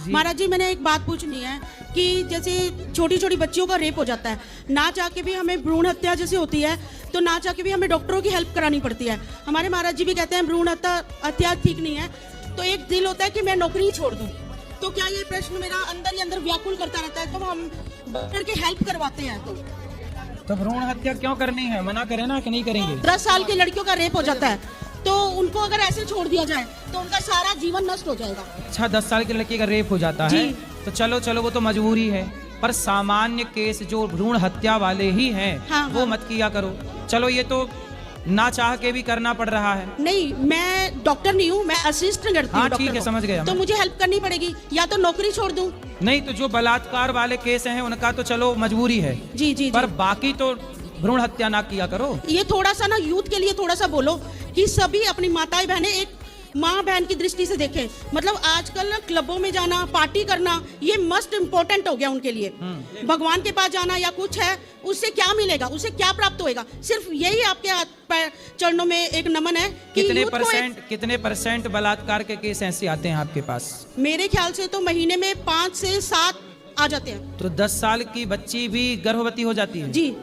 महाराज जी, मैंने एक बात पूछनी है कि जैसे छोटी छोटी बच्चियों का रेप हो जाता है, ना चाह के भी हमें भ्रूण हत्या जैसे होती है, तो ना चाह के भी हमें डॉक्टरों की हेल्प करानी पड़ती है। हमारे महाराज जी भी कहते हैं भ्रूण हत्या ठीक नहीं है, तो एक दिल होता है कि मैं नौकरी छोड़ दूं। तो क्या ये प्रश्न मेरा अंदर ही अंदर व्याकुल करता रहता है, तो हम डॉक्टर की हेल्प करवाते हैं तो भ्रूण हत्या क्यों करनी है? मना करें ना कि नहीं करेंगे। 10 साल की लड़कियों का रेप हो जाता है, तो उनको अगर ऐसे छोड़ दिया जाए तो उनका सारा जीवन नष्ट हो जाएगा। अच्छा, 10 साल की लड़की का रेप हो जाता है तो चलो वो तो मजबूरी है, पर सामान्य केस जो भ्रूण हत्या वाले ही हैं, हाँ, वो मत किया करो। चलो ये तो ना चाह के भी करना पड़ रहा है। नहीं, मैं डॉक्टर नहीं हूँ, मैं असिस्ट करती हूँ। हाँ ठीक है, समझ गया। तो मुझे हेल्प करनी पड़ेगी, या तो नौकरी छोड़ दूँ। नहीं तो जो बलात्कार वाले केस हैं उनका तो चलो मजबूरी है, जी, पर बाकी तो भ्रूण हत्या ना किया करो। ये थोड़ा सा ना यूथ के लिए थोड़ा सा बोलो कि सभी अपनी माताएं बहनें एक माँ बहन की दृष्टि से देखें। मतलब आजकल ना क्लबों में जाना, पार्टी करना, ये मस्ट इम्पोर्टेंट हो गया उनके लिए। भगवान के पास जाना या कुछ है, उससे क्या मिलेगा, उसे क्या प्राप्त होएगा? सिर्फ यही आपके हाथ पैर चरणों में एक नमन है कि कितने परसेंट बलात्कार के केस ऐसे आते हैं आपके पास? मेरे ख्याल से तो महीने में 5 से 7 आ जाते हैं। तो 10 साल की बच्ची भी गर्भवती हो जाती है? जी,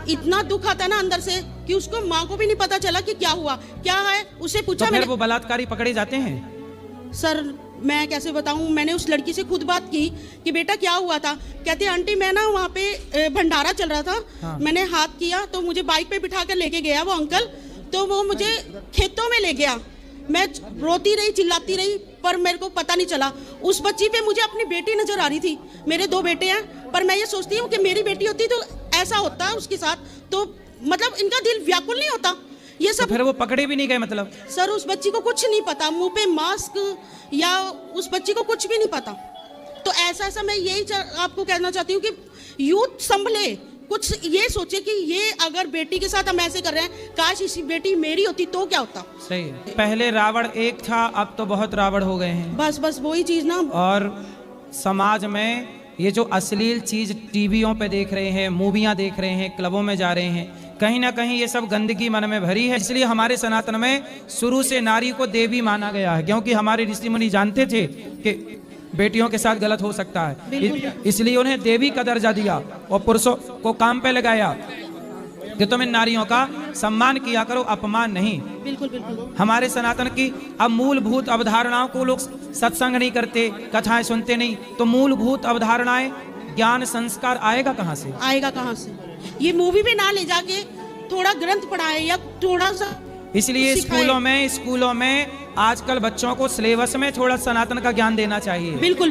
इतना दुख आता है ना अंदर से कि उसको माँ को भी नहीं पता चला कि क्या हुआ, क्या है। उसे पूछा तो फिर वो बलात्कारी पकड़े जाते हैं? सर मैं कैसे बताऊं, मैंने उस लड़की से खुद बात की कि बेटा क्या हुआ था। कहती है आंटी मैं ना वहाँ पे भंडारा चल रहा था। हाँ। मैंने हाथ किया तो मुझे बाइक पे बिठा कर लेके गया वो अंकल, तो वो मुझे खेतों में ले गया। मैं रोती रही, चिल्लाती रही, पर मेरे को पता नहीं चला। उस बच्ची पे मुझे अपनी बेटी नजर आ रही थी। मेरे 2 बेटे हैं, पर मैं ये सोचती हूँ कि मेरी बेटी होती तो ऐसा होता है उसके साथ, तो मतलब इनका दिल व्याकुल नहीं होता ये सब। तो फिर वो पकड़े भी नहीं गए मतलब? सर उस बच्ची को कुछ नहीं पता, मुंह पे मास्क या उस बच्ची को कुछ भी नहीं पता। तो ऐसा मैं यही आपको कहना चाहती हूँ कि यूथ संभले, कुछ ये सोचे कि ये अगर बेटी के साथ हम ऐसे कर रहे हैं, काश इसी बेटी मेरी होती तो क्या होता। सही है। पहले रावण एक था, अब तो बहुत रावण हो गए हैं। बस वही चीज ना। और समाज में ये जो अश्लील चीज टीवियों पे देख रहे हैं, मूवियां देख रहे हैं, क्लबों में जा रहे हैं, कहीं ना कहीं ये सब गंदगी मन में भरी है। इसलिए हमारे सनातन में शुरू से नारी को देवी माना गया है, क्योंकि हमारे ऋषि मुनि जानते थे कि बेटियों के साथ गलत हो सकता है, इसलिए उन्हें देवी का दर्जा दिया और पुरुषों को काम पे लगाया कि तुम इन नारियों का सम्मान किया करो, अपमान नहीं। बिल्कुल। हमारे सनातन की अब मूलभूत अवधारणाओं को लोग सत्संग नहीं करते, कथाएं सुनते नहीं, तो मूलभूत अवधारणाएं, ज्ञान, संस्कार आएगा कहाँ से? ये मूवी भी ना ले जाके थोड़ा ग्रंथ पढ़ाए या थोड़ा सा। इसलिए स्कूलों में आजकल बच्चों को सिलेबस में थोड़ा सनातन का ज्ञान देना चाहिए। बिल्कुल।